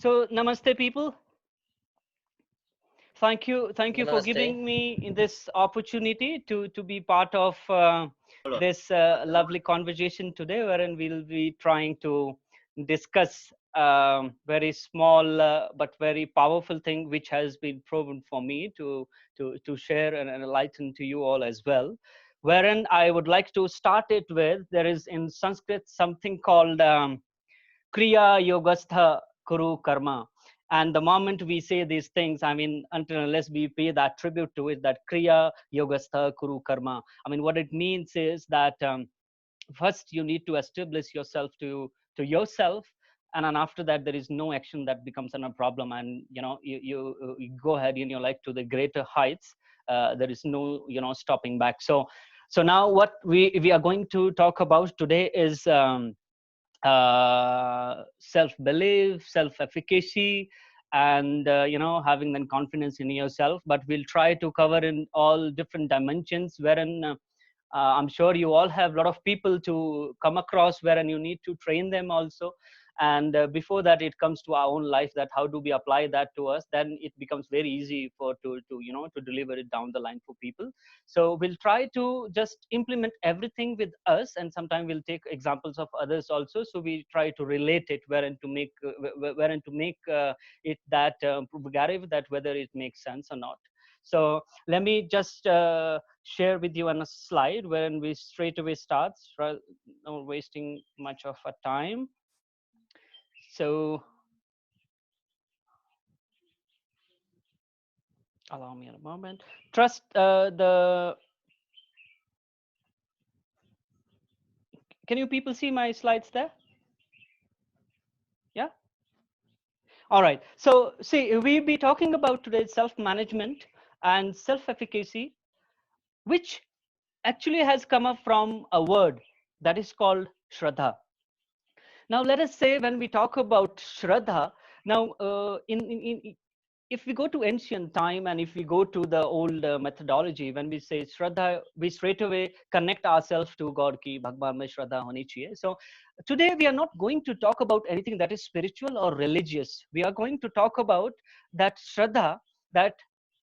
So, namaste, people. Thank you for Namaste. giving me this opportunity to be part of this lovely conversation today, wherein we'll be trying to discuss very small but very powerful thing, which has been proven for me to share and enlighten to you all as well. Wherein I would like to start it with, there is in Sanskrit something called kriya yogastha kuru karma. And the moment we say these things, I mean, until unless we pay that tribute to it, that kriya yogastha kuru karma, I mean, what it means is that first you need to establish yourself to yourself, and then after that there is no action that becomes a problem, and you go ahead in your life to the greater heights. There is no stopping back. So now what we are going to talk about today is self-belief, self-efficacy, and having then confidence in yourself. But we'll try to cover in all different dimensions, wherein I'm sure you all have a lot of people to come across, wherein you need to train them also. And before that it comes to our own life, that how do we apply that to us, then it becomes very easy for to deliver it down the line for people. So we'll try to just implement everything with us, and sometimes we'll take examples of others also, so we try to relate it, wherein to make it that propagative, that whether it makes sense or not. So let me just share with you on a slide wherein we straight away start, not wasting much of a time. So allow me a moment. Trust the Can you people see my slides there? Yeah. All right. So see, we'll be talking about today self-management and self-efficacy, which actually has come up from a word that is called shraddha. Now, let us say when we talk about shraddha, now if we go to ancient time and if we go to the old methodology, when we say shraddha, we straight away connect ourselves to God ki Bhagwan mein shraddha honi chahiye. So today we are not going to talk about anything that is spiritual or religious. We are going to talk about that shraddha that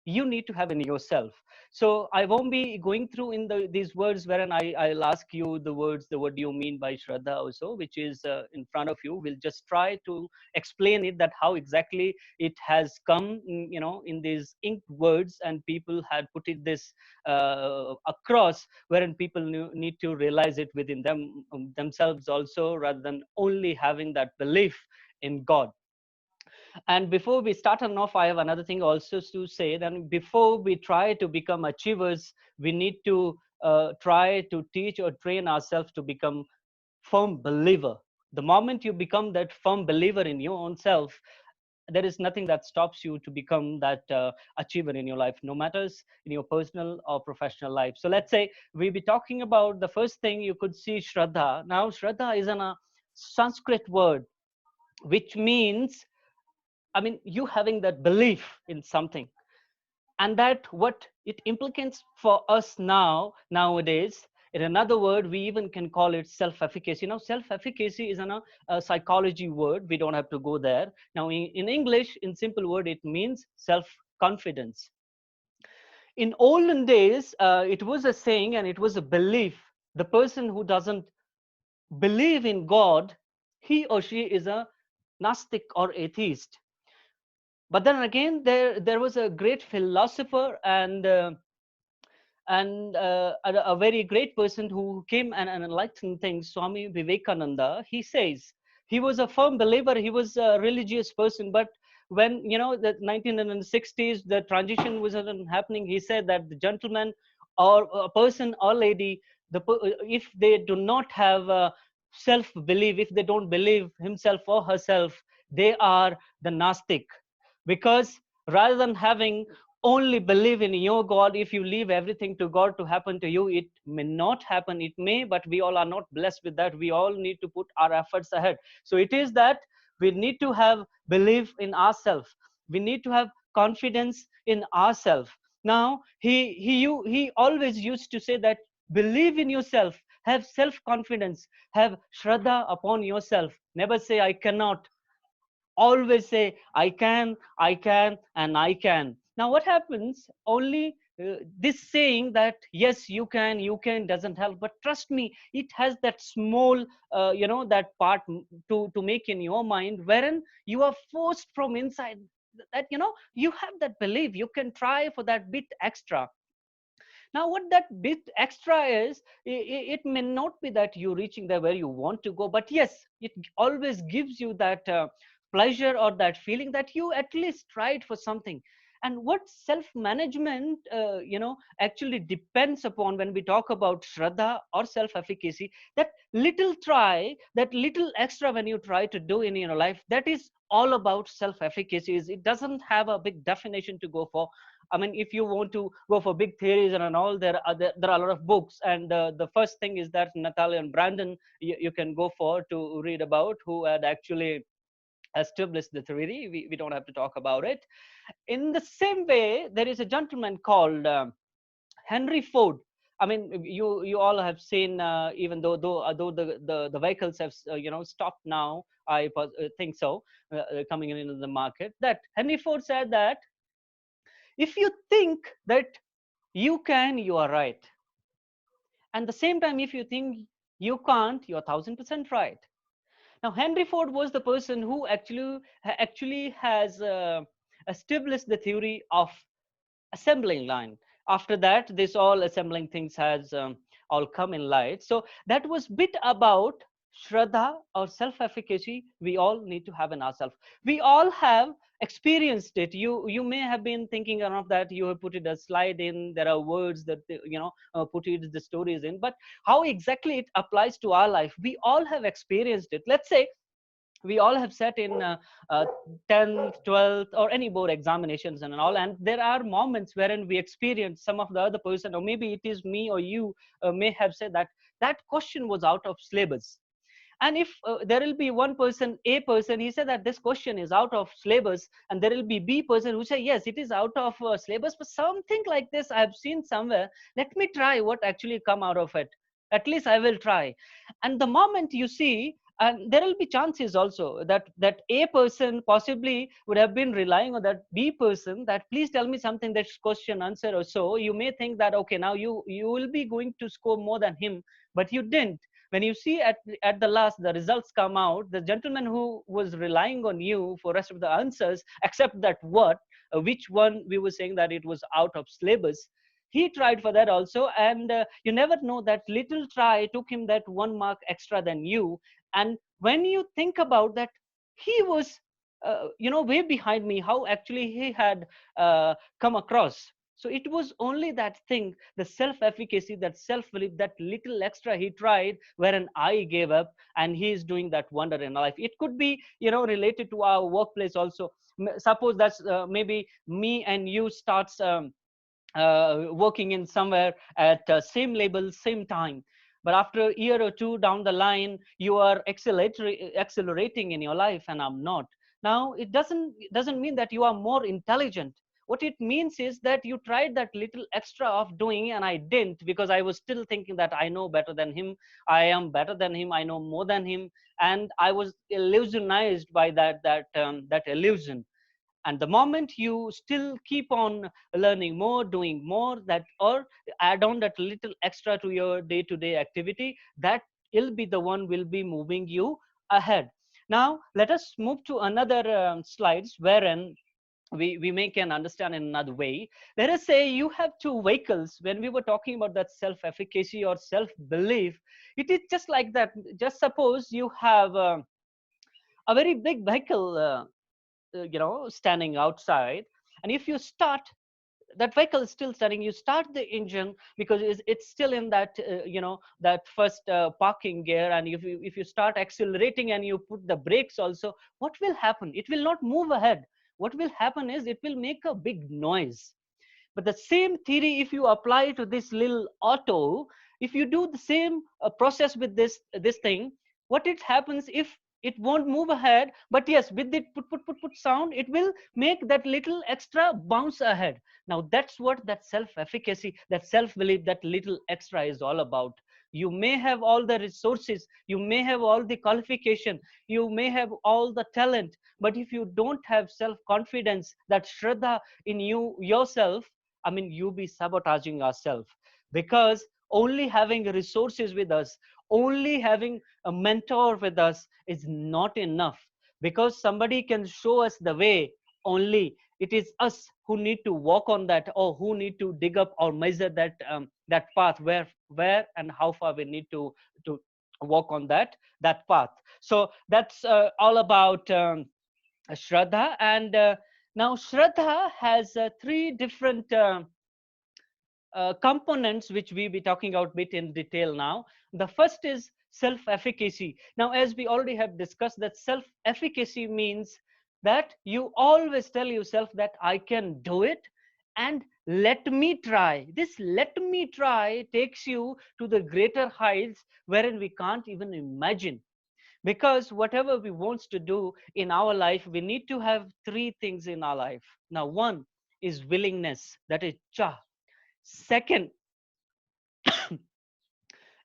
you need to have in yourself. So I won't be going through in these words, wherein I'll ask you the words, the what do you mean by shraddha also, which is in front of you. We'll just try to explain it, that how exactly it has come, in these inked words, and people had put it this across, wherein people need to realize it within themselves also, rather than only having that belief in God. And before we start off, I have another thing also to say, that before we try to become achievers, we need to try to teach or train ourselves to become firm believer. The moment you become that firm believer in your own self, there is nothing that stops you to become that achiever in your life, no matters in your personal or professional life. So let's say we be talking about the first thing. You could see shraddha. Now shraddha is a Sanskrit word which means, I mean, you having that belief in something, and that what it implicates for us nowadays. In another word, we even can call it self-efficacy. Now, self-efficacy is a psychology word. We don't have to go there. Now, in English, in simple word, it means self-confidence. In olden days, it was a saying and it was a belief. The person who doesn't believe in God, he or she is a Gnostic or atheist. But then again, there was a great philosopher and a very great person who came and enlightened things, Swami Vivekananda. He says he was a firm believer. He was a religious person, but when the 1960s, the transition was happening, he said that the gentleman or a person or lady, if they do not have self belief, if they don't believe himself or herself, they are the Gnostic. Because rather than having only believe in your God, if you leave everything to God to happen to you, it may not happen. It may, but we all are not blessed with that. We all need to put our efforts ahead. So it is that we need to have belief in ourselves. We need to have confidence in ourselves. Now he always used to say that believe in yourself, have self confidence, have shraddha upon yourself. Never say I cannot. always say, I can, and I can. Now what happens? Only this saying that yes, you can doesn't help. But trust me, it has that small, that part to make in your mind, wherein you are forced from inside that you have that belief you can try for that bit extra. Now what that bit extra is, it may not be that you're reaching there where you want to go, but yes, it always gives you that pleasure or that feeling that you at least tried for something. And what self management actually depends upon, when we talk about shraddha or self efficacy, that little try, that little extra when you try to do in your life, that is all about self efficacy. It doesn't have a big definition to go for. I mean, if you want to go for big theories and all, there are a lot of books. And the first thing is that Natalia and Brandon, you can go for to read about, who had actually established the theory. We don't have to talk about it. In the same way, there is a gentleman called Henry Ford. I mean, you all have seen, even though the vehicles have stopped now. Think so, coming in into the market. That Henry Ford said that if you think that you can, you are right. And the same time, if you think you can't, you're 1000% right. Now, Henry Ford was the person who actually has established the theory of assembling line. After that, this all assembling things has all come in light. So that was bit about shraddha or self-efficacy we all need to have in ourselves. We all have experienced it. You may have been thinking of that, you have put it a slide in, there are words that put it the stories in, but how exactly it applies to our life, we all have experienced it. Let's say we all have sat in 10th 12th or any board examinations and all, and there are moments wherein we experience some of the other person, or maybe it is me or you, may have said that that question was out of syllabus. And if there will be one person, A person, he said that this question is out of syllabus, and there will be B person who say yes, it is out of syllabus, but something like this I have seen somewhere, let me try what actually come out of it, at least I will try. And the moment you see, and there will be chances also that that A person possibly would have been relying on that B person, that please tell me something, that question answer or so. You may think that okay, now you will be going to score more than him, but you didn't. When you see at the last the results come out, the gentleman who was relying on you for rest of the answers, except that what which one we were saying that it was out of syllabus, he tried for that also. And you never know, that little try took him that 1 mark extra than you. And when you think about that, he was way behind me, how actually he had come across. So it was only that thing, the self efficacy, that self belief, that little extra he tried, wherein I gave up, and he is doing that wonder in life. It could be related to our workplace also. Suppose that's maybe me and you starts working in somewhere at same label, same time, but after a year or two down the line, you are accelerating in your life and I'm not. Now it doesn't mean that you are more intelligent. What it means is that you tried that little extra of doing and I didn't, because I was still thinking that I know better than him, I am better than him, I know more than him, and I was illusionized by that illusion. And the moment you still keep on learning more, doing more, that or add on that little extra to your day-to-day activity, that will be the one will be moving you ahead. Now let us move to another slides, wherein we make an understand in another way. Let us say you have two vehicles. When we were talking about that self efficacy or self belief, it is just like that. Just suppose you have a very big vehicle standing outside, and if you start, that vehicle is still standing, you start the engine, because it's still in that that first parking gear, and if you start accelerating and you put the brakes also, what will happen? It will not move ahead. What will happen is it will make a big noise. But the same theory, if you apply to this little auto, if you do the same process with this thing, what it happens, if it won't move ahead, but yes, with the put sound, it will make that little extra bounce ahead. Now that's what that self efficacy, that self belief, that little extra is all about. You may have all the resources, you may have all the qualification, you may have all the talent, but if you don't have self confidence, that shraddha in yourself, I mean, you be sabotaging yourself. Because only having resources with us, only having a mentor with us is not enough. Because somebody can show us the way, only it is us who need to walk on that, or who need to dig up or measure that path, where and how far we need to walk on that path. So that's all about shraddha. And now shraddha has three different components which we be talking about bit in detail now. The first is self-efficacy. Now, as we already have discussed, that self-efficacy means that you always tell yourself that I can do it, and let me try. This let me try takes you to the greater heights wherein we can't even imagine. Because whatever we want to do in our life, we need to have three things in our life. Now, one is willingness, that is cha. Second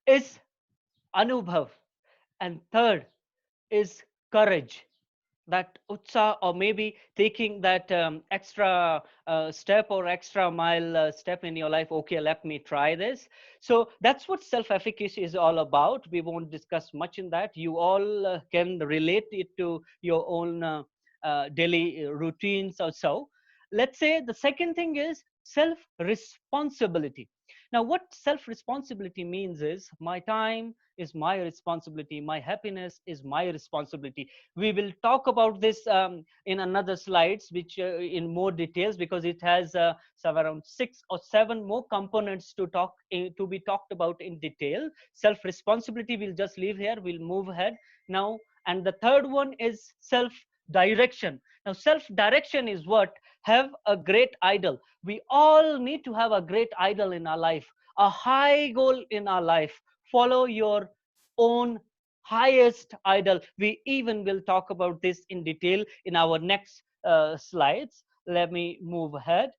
is anubhav, and third is courage, that utsa, or maybe taking that extra step or extra mile step in your life. Okay, let me try this. So that's what self-efficacy is all about. We won't discuss much in that. You all can relate it to your own daily routines or so. Let's say the second thing is self-responsibility. Now, what self-responsibility means is my time is my responsibility, my happiness is my responsibility. We will talk about this in another slides, which in more details, because it has some around 6 or 7 more components to be talked about in detail. Self responsibility we'll just leave here, we'll move ahead now. And the third one is self direction. Now, self direction is what? Have a great idol. We all need to have a great idol in our life, a high goal in our life. Follow your own highest idol. We even will talk about this in detail in our next slides. Let me move ahead.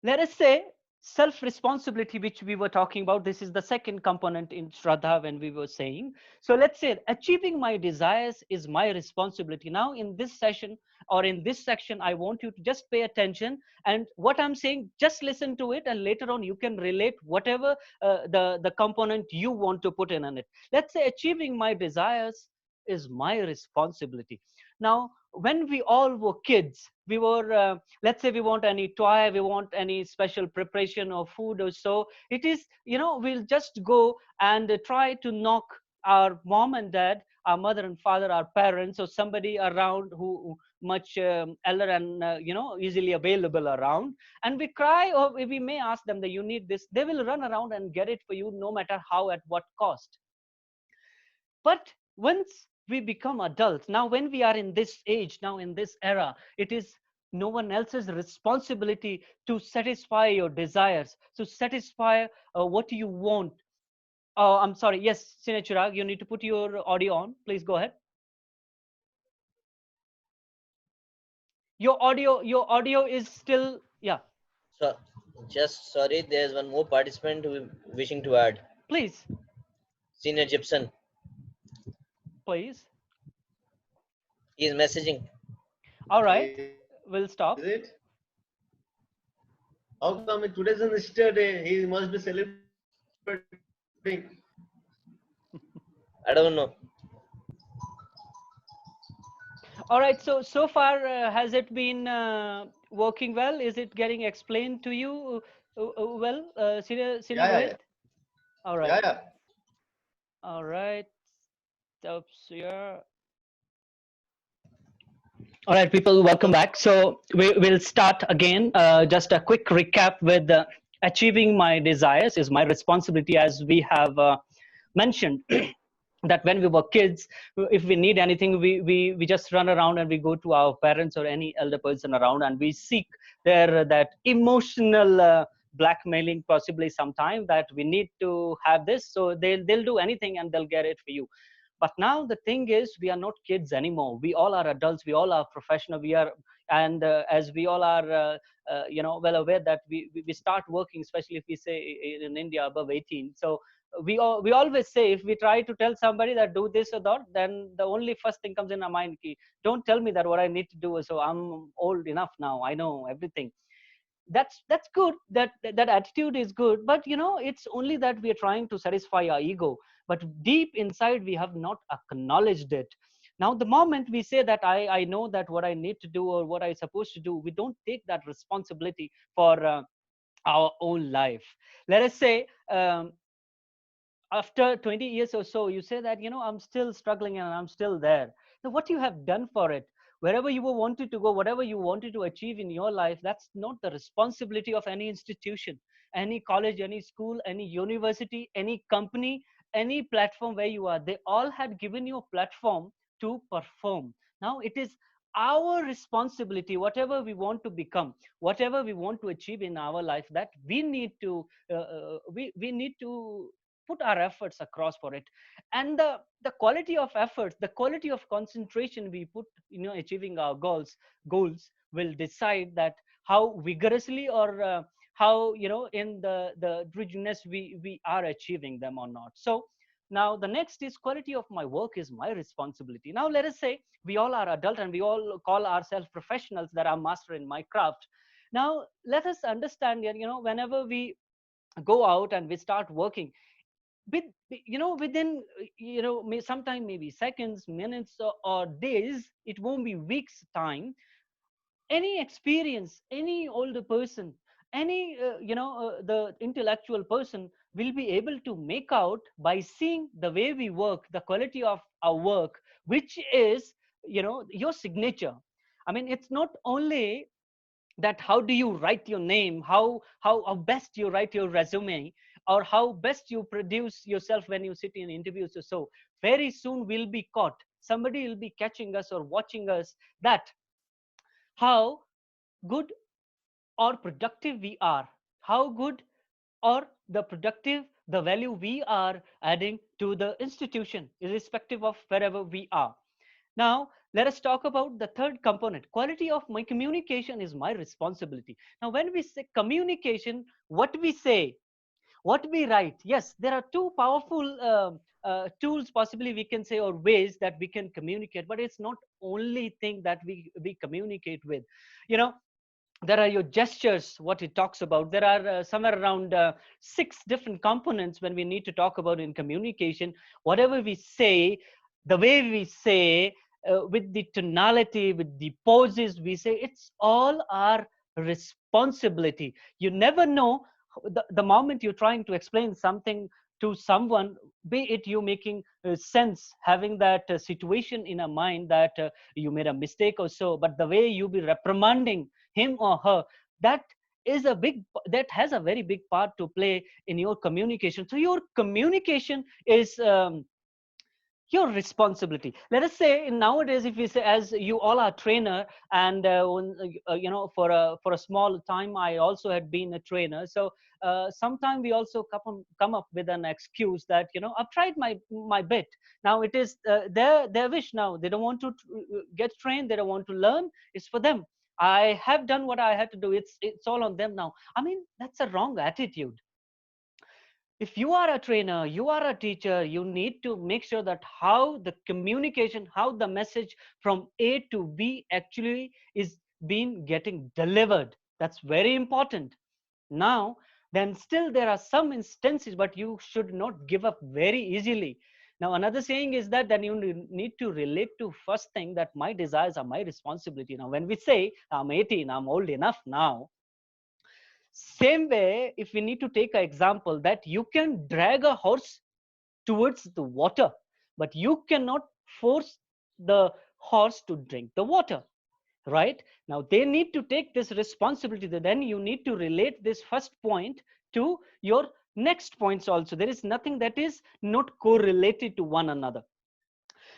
Let us say self-responsibility, which we were talking about. This is the second component in shraddha when we were saying. So let's say achieving my desires is my responsibility. Now in this session or in this section, I want you to just pay attention, and what I'm saying, just listen to it, and later on you can relate whatever the component you want to put in on it. Let's say achieving my desires is my responsibility. Now, when we all were kids, we were let's say we want any toy, we want any special preparation of food or so, it is, we'll just go and try to knock our mom and dad, our mother and father, our parents, or somebody around who much elder and easily available around, and we cry, or we may ask them that you need this. They will run around and get it for you, no matter how, at what cost. But once we become adults, now when we are in this age, now in this era, it is no one else's responsibility to satisfy your desires, to satisfy what you want. Oh, I'm sorry. Yes, Sinechirag, you need to put your audio on. Please go ahead. Your audio is still, yeah. So, just sorry, there's one more participant who wishing to add. Please, Senior Gibson, please. he is messaging. All right, Is it? we'll stop. How come today's an Easter day? He must be celebrating. I don't know. All right, so far, has it been working well? Is it getting explained to you well, Senior Yeah. Rohit? All right, Yeah. all right. Stops here. All right, people, welcome back. So we'll start again. Just a quick recap with achieving my desires is my responsibility, as we have mentioned. That when we were kids, if we need anything, we just run around and we go to our parents or any elder person around, and we seek their that emotional blackmailing, possibly sometime, that we need to have this, so they'll do anything and they'll get it for you. But now the thing is, we are not kids anymore. We all are adults. We all are professional. We are, and as we all are, well aware that we start working, especially if we say in India above 18. So we always say, if we try to tell somebody that do this or that, then the only first thing comes in our mind, ki, don't tell me that what I need to do. So I'm old enough now. I know everything. That's good, that attitude is good, but it's only that we are trying to satisfy our ego, but deep inside we have not acknowledged it. Now the moment we say that I know that what I need to do or what I supposed to do, we don't take that responsibility for our own life. Let us say, after 20 years or so, you say that I'm still struggling and I'm still there. Now what you have done for it, wherever you were wanted to go, whatever you wanted to achieve in your life, that's not the responsibility of any institution, any college, any school, any university, any company, any platform where you are. They all had given you a platform to perform. Now it is our responsibility, whatever we want to become, whatever we want to achieve in our life, that we need to we need to put our efforts across for it. And the quality of efforts, the quality of concentration we put achieving our goals will decide that how vigorously or how in the rigidness we are achieving them or not. So now the next is, quality of my work is my responsibility. Now let us say we all are adult and we all call ourselves professionals, that are master in my craft. Now let us understand that whenever we go out and we start working, with within sometime maybe seconds, minutes, or days, it won't be weeks time, any experience, any older person, any the intellectual person will be able to make out by seeing the way we work, the quality of our work, which is your signature. I mean, it's not only that how do you write your name, how best you write your resume, or how best you produce yourself when you sit in interviews or so. Very soon we'll be caught, somebody will be catching us or watching us, that how good or productive we are, how good or the productive, the value we are adding to the institution, irrespective of wherever we are. Now, let us talk about the third component. Quality of my communication is my responsibility. Now, when we say communication, what we say, what we write, yes, there are two powerful tools, possibly we can say, or ways that we can communicate, but it's not only thing that we communicate with. You know, there are your gestures, what it talks about. There are somewhere around 6 different components when we need to talk about in communication. Whatever we say, the way we say, with the tonality, with the poses we say, it's all our responsibility. You never know, the moment you're trying to explain something to someone, be it you making sense, having that situation in a mind that you made a mistake or so, but the way you be reprimanding him or her, that is a big, that has a very big part to play in your communication. So your communication is your responsibility. Let us say nowadays, if we say, as you all are trainer, and when, for a small time I also had been a trainer. So sometime we also come up with an excuse that I've tried my bit. Now it is their wish. Now they don't want to get trained, they don't want to learn. It's for them. I have done what I had to do. It's all on them now. I mean, that's a wrong attitude. If you are a trainer, you are a teacher, you need to make sure that how the communication, how the message from A to B actually is being getting delivered. That's very important. Now then, still there are some instances, but you should not give up very easily. Now another saying is that then you need to relate to first thing, that my desires are my responsibility. Now when we say I'm 18, I'm old enough now, same way, if we need to take an example, that you can drag a horse towards the water, but you cannot force the horse to drink the water, right? Now they need to take this responsibility. Then you need to relate this first point to your next points also. There is nothing that is not correlated to one another.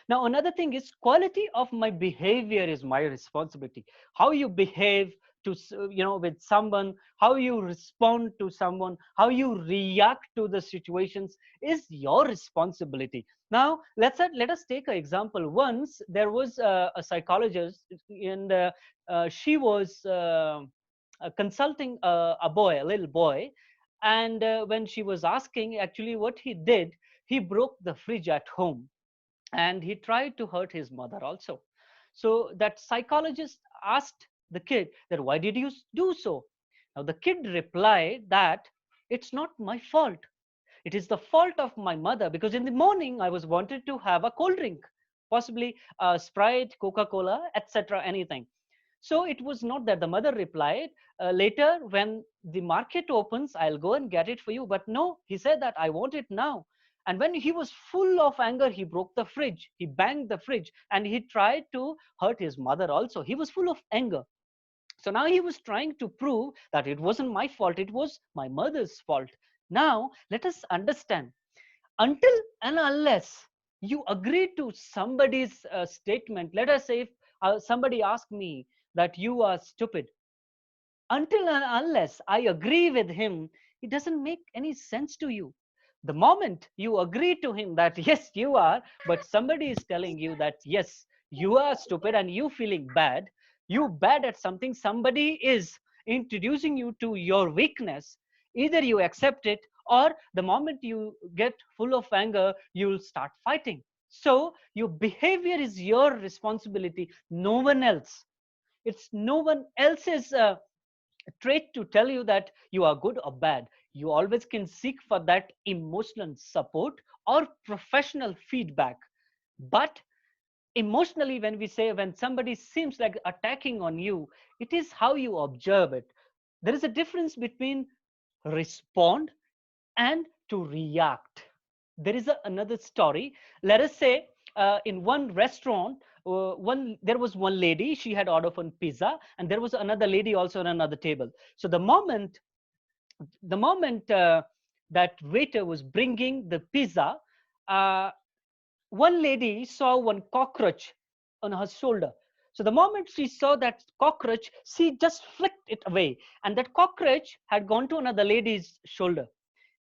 Now another thing is, quality of my behavior is my responsibility. How you behave, to with someone, how you respond to someone, how you react to the situations is your responsibility. Now let us take an example. Once there was a psychologist, and she was consulting a little boy, and when she was asking actually what he did, he broke the fridge at home, and he tried to hurt his mother also. So that psychologist asked the kid that, why did you do so? Now the kid replied that it's not my fault, it is the fault of my mother, because in the morning I was wanted to have a cold drink, possibly Sprite, Coca Cola, etc., anything. So it was not that. The mother replied, later when the market opens, I'll go and get it for you. But no, he said that I want it now. And when he was full of anger, he broke the fridge, he banged the fridge, and he tried to hurt his mother also. He was full of anger. So now he was trying to prove that it wasn't my fault, it was my mother's fault. Now let us understand, until and unless you agree to somebody's statement, let us say if somebody asked me that you are stupid, until and unless I agree with him, it doesn't make any sense to you. The moment you agree to him that yes, you are, but somebody is telling you that yes, you are stupid and you feeling bad, you bad at something, somebody is introducing you to your weakness, either you accept it, or the moment you get full of anger, you'll start fighting. So your behavior is your responsibility, no one else. It's no one else's trait to tell you that you are good or bad. You always can seek for that emotional support or professional feedback. But emotionally, when we say, when somebody seems like attacking on you, it is how you observe it. There is a difference between respond and to react. There is another story. Let us say in one restaurant, there was one lady, she had ordered one pizza, and there was another lady also on another table. So the moment that waiter was bringing the pizza, uh, one lady saw one cockroach on her shoulder. So the moment she saw that cockroach, she just flicked it away, and that cockroach had gone to another lady's shoulder.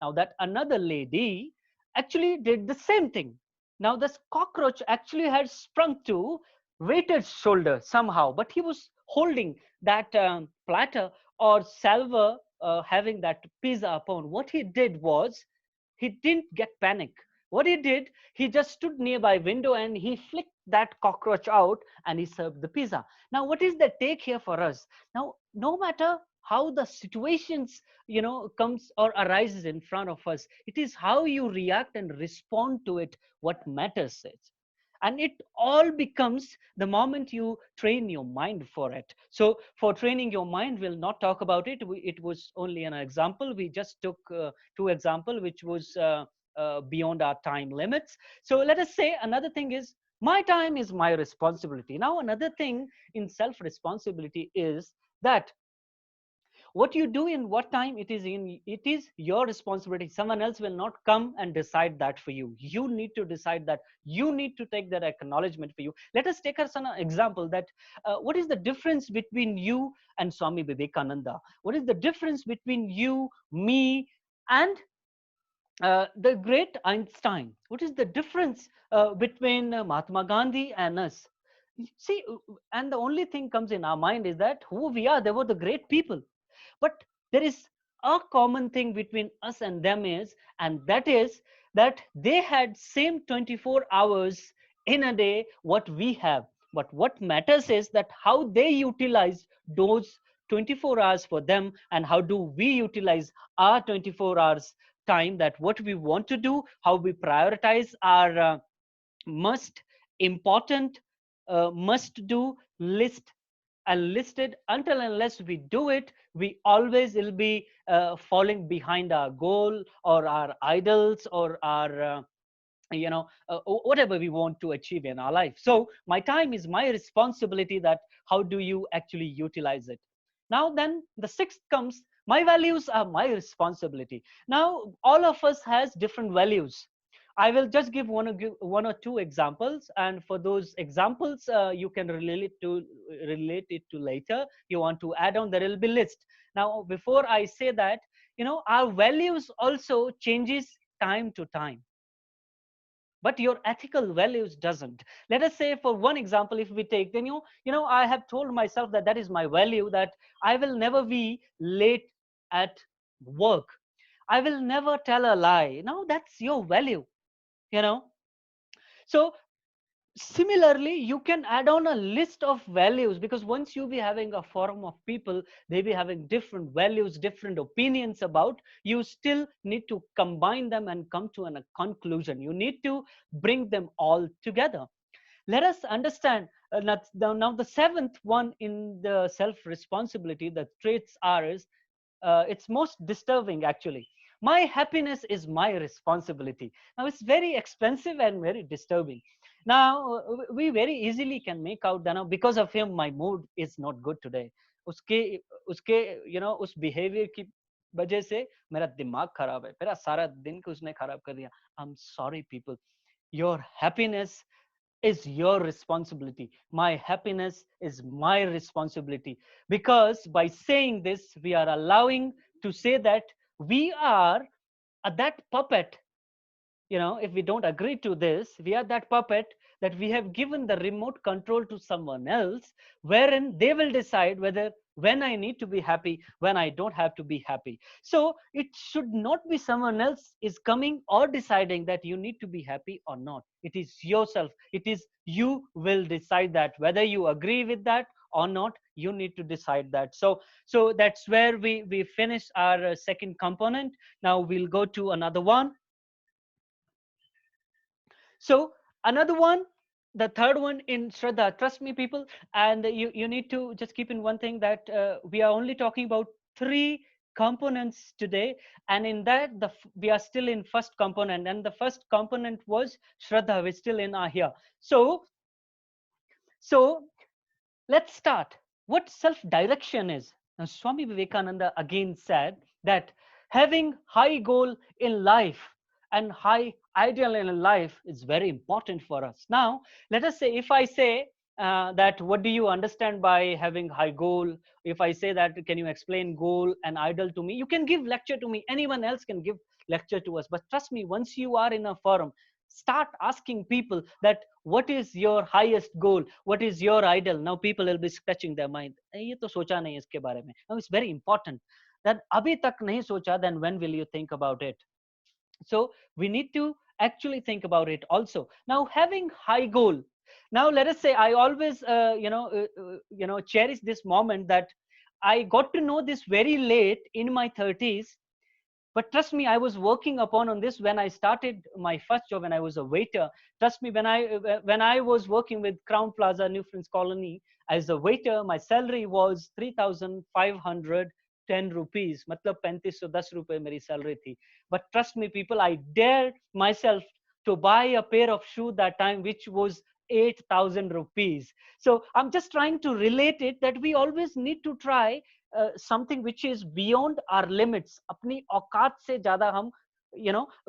Now that another lady actually did the same thing. Now this cockroach actually had sprung to waiter's shoulder somehow, but he was holding that platter or salver, having that pizza upon. What he did was, he didn't get panic. What he did, he just stood nearby window and he flicked that cockroach out and he served the pizza. Now what is the take here for us? Now no matter how the situations comes or arises in front of us, it is how you react and respond to it what matters is. And it all becomes the moment you train your mind for it. So for training your mind, we'll not talk about it. It was only an example. We just took two example which was beyond our time limits. So let us say another thing is, my time is my responsibility. Now another thing in self responsibility is that what you do in what time, it is your responsibility. Someone else will not come and decide that for you. You need to decide that. You need to take that acknowledgement for you. Let us take as an example that what is the difference between you and Swami Vivekananda? What is the difference between you, me, and the great Einstein? What is the difference between Mahatma Gandhi and us? See, and the only thing comes in our mind is that who we are. They were the great people, but there is a common thing between us and them is, and that is that they had same 24 hours in a day what we have. But what matters is that how they utilize those 24 hours for them, and how do we utilize our 24 hours time, that what we want to do, how we prioritize our must important must do list, and listed. Until unless we do it, we always will be falling behind our goal or our idols or our whatever we want to achieve in our life. So my time is my responsibility, that how do you actually utilize it. Now then the sixth comes, my values are my responsibility. Now all of us has different values. I will just give one or two examples, and for those examples, you can relate it to later. You want to add on, there will be list. Now, before I say that, our values also changes time to time, but your ethical values doesn't. Let us say, for one example, if we take, then I have told myself that that is my value, that I will never be late at work, I will never tell a lie. Now that's your value, you know so similarly, you can add on a list of values, because once you be having a forum of people, they be having different values, different opinions about, you still need to combine them and come to a conclusion. You need to bring them all together. Let us understand, now the seventh one in the self responsibility, the traits are, is it's most disturbing actually. My happiness is my responsibility. Now it's very expensive and very disturbing. Now we very easily can make out that now, because of him my mood is not good today. उसके उसके उस behavior की वजह से मेरा दिमाग खराब है, मेरा सारा दिन को उसने खराब कर दिया. I'm sorry people, your happiness is your responsibility. My happiness is my responsibility. Because by saying this, we are allowing to say that we are that puppet. If we don't agree to this, we are that puppet, that we have given the remote control to someone else, wherein they will decide whether, when I need to be happy, when I don't have to be happy. So it should not be someone else is coming or deciding that you need to be happy or not. It is yourself. It is you will decide that whether you agree with that or not. You need to decide that. So that's where we finish our second component. Now we'll go to another one. So another one, the third one in Shraddha, trust me people, and you need to just keep in one thing, that we are only talking about three components today, and in that we are still in first component, and the first component was Shraddha. We're still in our here. So let's start. What self-direction is? Now, Swami Vivekananda again said that having high goal in life and high ideal in life is very important for us. Now, let us say, if I say that, what do you understand by having high goal? If I say that, can you explain goal and ideal to me? You can give lecture to me. Anyone else can give lecture to us. But trust me, once you are in a forum, start asking people that, what is your highest goal, what is your ideal? Now people will be scratching their mind, ye to socha nahi iske bare mein. Now it's very important that abhi tak nahi socha, then when will you think about it? So we need to actually think about it also. Now, having high goal, now let us say, I always cherish this moment, that I got to know this very late in my 30s. But trust me, I was working upon on this when I started my first job, when I was a waiter. Trust me, when I was working with Crown Plaza, New Friends Colony, as a waiter, my salary was 3,510 rupees. मतलब 3510 रुपए मेरी salary थी. But trust me people, I dared myself to buy a pair of shoes that time, which was 8,000 rupees. So I'm just trying to relate it, that we always need to try something which is beyond our limits. अपनी औकात से ज़्यादा हम,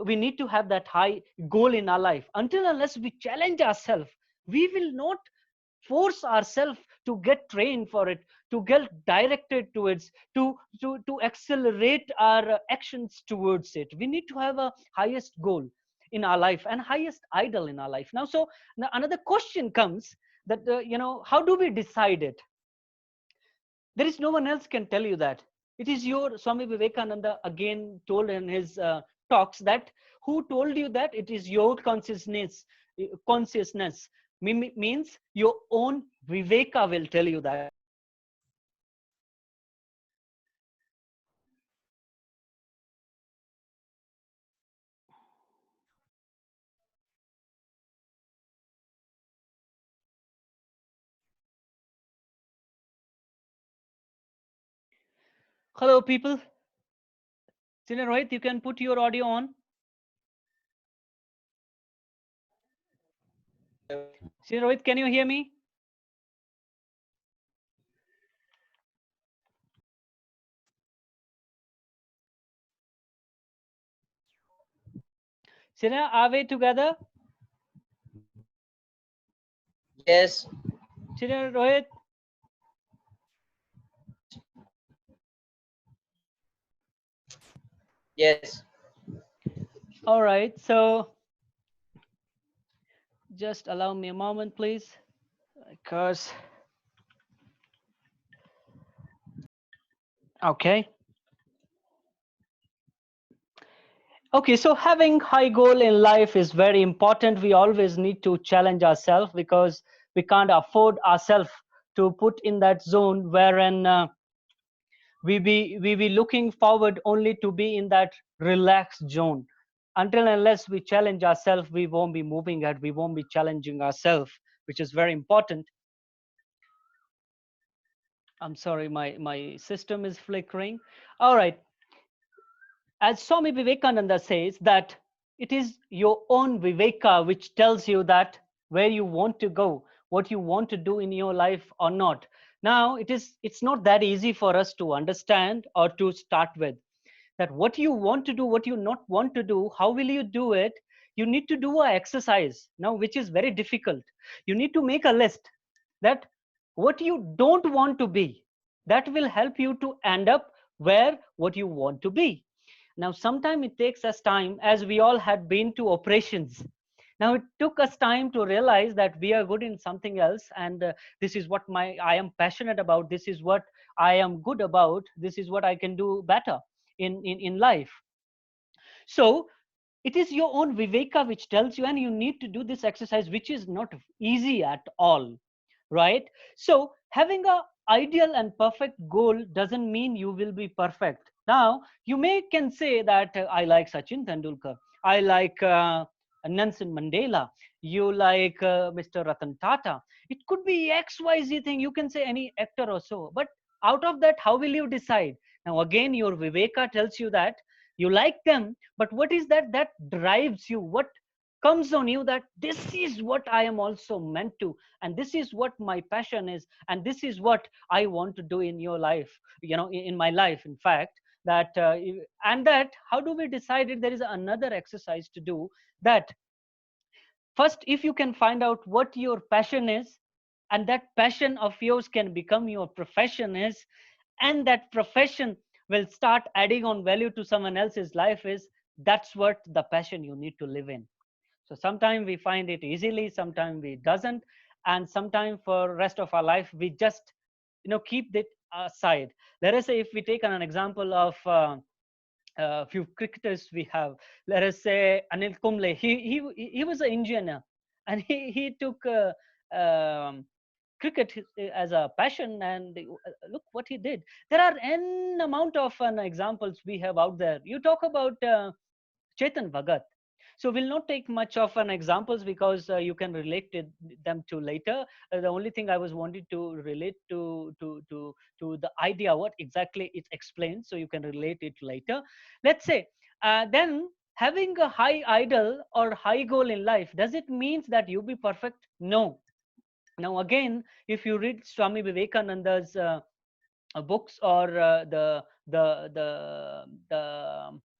we need to have that high goal in our life. Until unless we challenge ourselves, we will not force ourselves to get trained for it, to get directed towards, to accelerate our actions towards it. We need to have a highest goal in our life and highest ideal in our life. Now another question comes, that how do we decide it? There is no one else can tell you that. It is your, Swami Vivekananda again told in his talks, that who told you that? It is your consciousness means your own Viveka will tell you that. Hello people. Senior Rohit, you can put your audio on. Senior Rohit, can you hear me? Sina, are we together? Yes. Sina, Rohit? Yes. All right. So just allow me a moment, please. Because, okay. Okay, so having high goal in life is very important. We always need to challenge ourselves because we can't afford ourselves to put in that zone wherein we be looking forward only to be in that relaxed zone. Until unless we challenge ourselves, we won't be moving ahead. We won't be challenging ourselves, which is very important. I'm sorry, my system is flickering. All right. As Swami Vivekananda says, that it is your own Viveka which tells you that where you want to go, what you want to do in your life or not. Now, it's not that easy for us to understand or to start with. That what you want to do, what you not want to do, how will you do it? You need to do a exercise now, which is very difficult. You need to make a list that what you don't want to be. That will help you to end up where what you want to be. Now, sometimes it takes us time, as we all had been to operations. Now, it took us time to realize that we are good in something else, and this is what I am passionate about. This is what I am good about. This is what I can do better in life. So it is your own viveka which tells you, and you need to do this exercise, which is not easy at all, right? So having a ideal and perfect goal doesn't mean you will be perfect. Now you may can say that I like Sachin Tendulkar, I like Nelson Mandela, you like Mr. Ratan Tata. It could be xyz thing, you can say any actor or so, but out of that, how will you decide? Now again, your viveka tells you that you like them, but what is that that drives you? What comes on you that this is what I am also meant to, and this is what my passion is, and this is what I want to do in your life, in my life, in fact. That and that, how do we decide it? There is another exercise to do. That first, if you can find out what your passion is, and that passion of yours can become your profession is, and that profession will start adding on value to someone else's life is, that's what the passion you need to live in. So sometimes we find it easily, sometimes we doesn't, and sometimes for rest of our life we just keep it aside. Let us say, if we take an example of a few cricketers we have. Let us say Anil Kumble. He was an engineer, and he took cricket as a passion, and look what he did. There are n amount of examples we have out there. You talk about Chetan Bhagat. So we'll not take much of an examples because you can relate them to later. The only thing I was wanting to relate to the idea what exactly it explains, so you can relate it later. Let's say then having a high idol or high goal in life, does it means that you be perfect? No. Now again, if you read Swami Vivekananda's books or the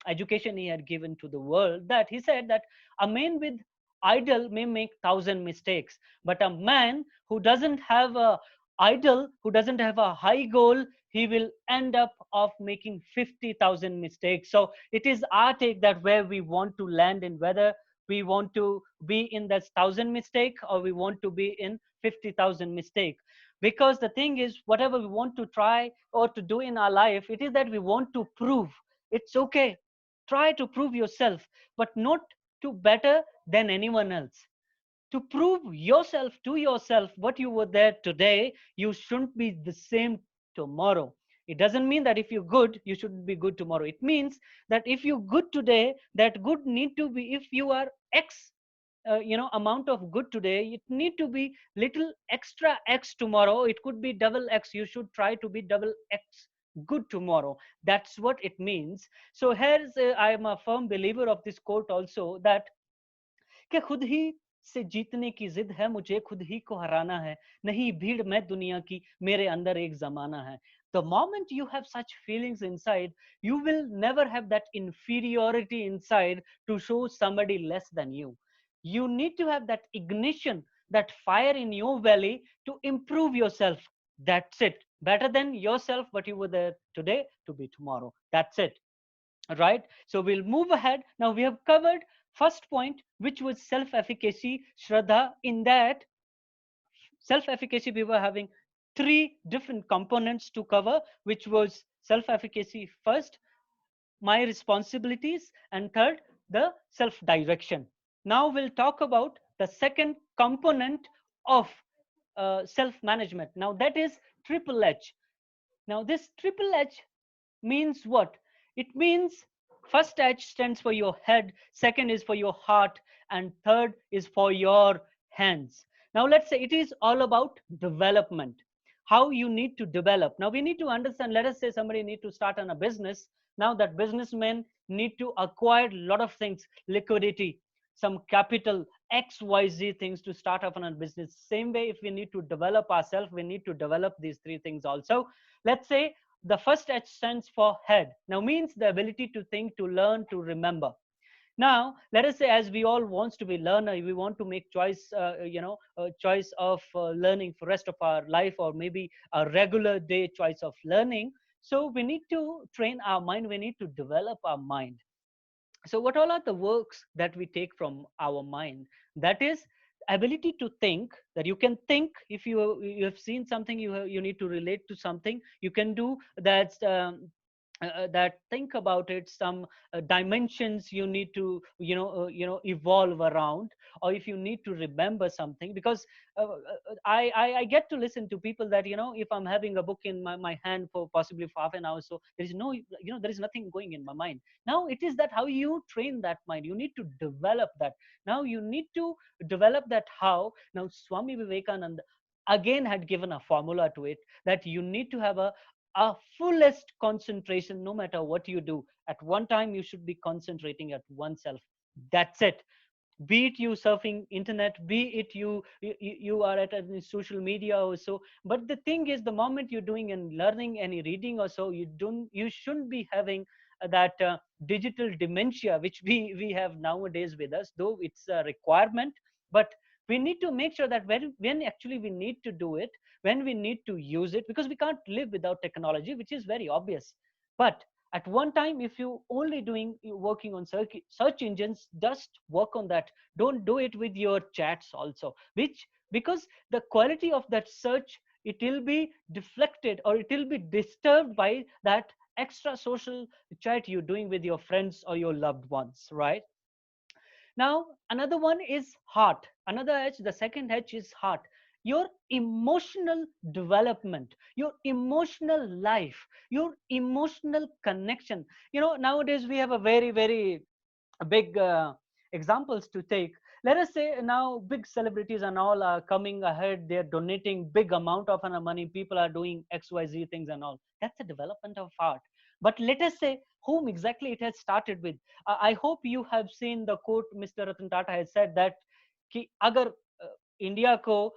education he had given to the world, that he said that a man with idol may make 1,000 mistakes, but a man who doesn't have a idol, who doesn't have a high goal, he will end up of making 50,000 mistakes. So it is our take that where we want to land in, whether we want to be in that 1,000 mistake or we want to be in 50,000 mistake. Because the thing is, whatever we want to try or to do in our life, it is that we want to prove. It's okay, try to prove yourself, but not to better than anyone else. To prove yourself to yourself, what you were there today, you shouldn't be the same tomorrow. It doesn't mean that if you're good, you shouldn't be good tomorrow. It means that if you're good today, that good need to be, if you are x amount of good today, it need to be little extra x tomorrow. It could be double x. You should try to be double x good tomorrow. That's what it means. So here's I am a firm believer of this quote also, that कि खुद ही से जीतने की जिद है मुझे, खुद ही को हराना है, नहीं भीड़ मैं दुनिया की, मेरे अंदर एक जमाना है. The moment you have such feelings inside, you will never have that inferiority inside to show somebody less than you. You need to have that ignition, that fire in your belly to improve yourself. That's it. Better than yourself, what you were there today to be tomorrow. That's it. Right? So we'll move ahead. Now we have covered first point, which was self-efficacy, Shraddha. In that self-efficacy, we were having three different components to cover, which was self-efficacy first, my responsibilities, and third, the self-direction. Now we'll talk about the second component of self-management. Now that is triple H. Now this triple H means what? It means first H stands for your head, second is for your heart, and third is for your hands. Now let's say it is all about development. How you need to develop. Now we need to understand, let us say somebody need to start on a business. Now that businessmen need to acquire a lot of things, liquidity, some capital, XYZ things to start up on a business. Same way, if we need to develop ourselves, we need to develop these three things also. Let's say the first H stands for head. Now means the ability to think, to learn, to remember. Now let us say, as we all wants to be learner, we want to make choice, choice of learning for rest of our life, or maybe a regular day choice of learning. So we need to train our mind, we need to develop our mind. So what all are the works that we take from our mind? That is ability to think, that you can think. If you have seen something, you need to relate to something, you can do that. That think about it, some dimensions you need to evolve around. Or if you need to remember something, because I get to listen to people that, if I'm having a book in my hand for possibly for half an hour, so there is no, there is nothing going in my mind. Now it is that how you train that mind, you need to develop that. Now you need to develop that. How? Now Swami Vivekananda again had given a formula to it, that you need to have a fullest concentration. No matter what you do, at one time you should be concentrating at oneself. That's it. Be it you surfing internet, be it you are at any social media or so. But the thing is, the moment you're doing and learning any reading or so, you shouldn't be having that digital dementia which we have nowadays with us, though it's a requirement. But we need to make sure that when actually we need to do it, when we need to use it, because we can't live without technology, which is very obvious. But at one time, if you only doing working on search engines, just work on that. Don't do it with your chats also, which, because the quality of that search, it will be deflected, or it will be disturbed by that extra social chat you're doing with your friends or your loved ones, right? Now another one is heart. Another H, the second H is heart. Your emotional development, your emotional life, your emotional connection. Nowadays we have a very big examples to take. Let us say now big celebrities and all are coming ahead, they're donating big amount of money, people are doing XYZ things and all. That's a development of art. But let us say whom exactly it has started with. I hope you have seen the quote Mr. Ratan Tata has said, that कि अगर India को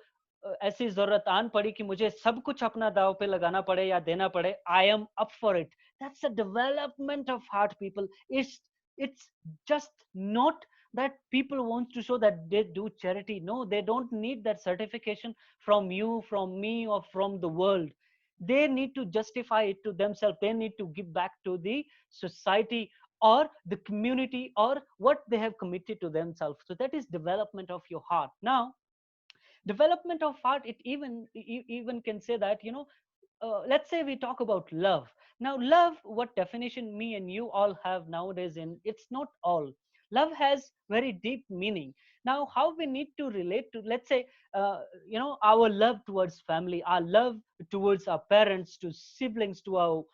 ऐसी जरूरत आन पड़ी कि मुझे सब कुछ अपना दाव पे लगाना पड़े या देना पड़े, I am up for it. That's a development of heart, people. It's just not that people want to show that they do charity. No, they don't need that certification from you, from me, or from the world. They need to justify it to themselves. They need to give back to the society or the community, or what they have committed to themselves. So that is development of your heart. Now development of heart, it even can say that, let's say we talk about love. Now love, what definition me and you all have nowadays, in it's not all. Love has very deep meaning. Now how we need to relate to, let's say, our love towards family, our love towards our parents, to siblings, to our,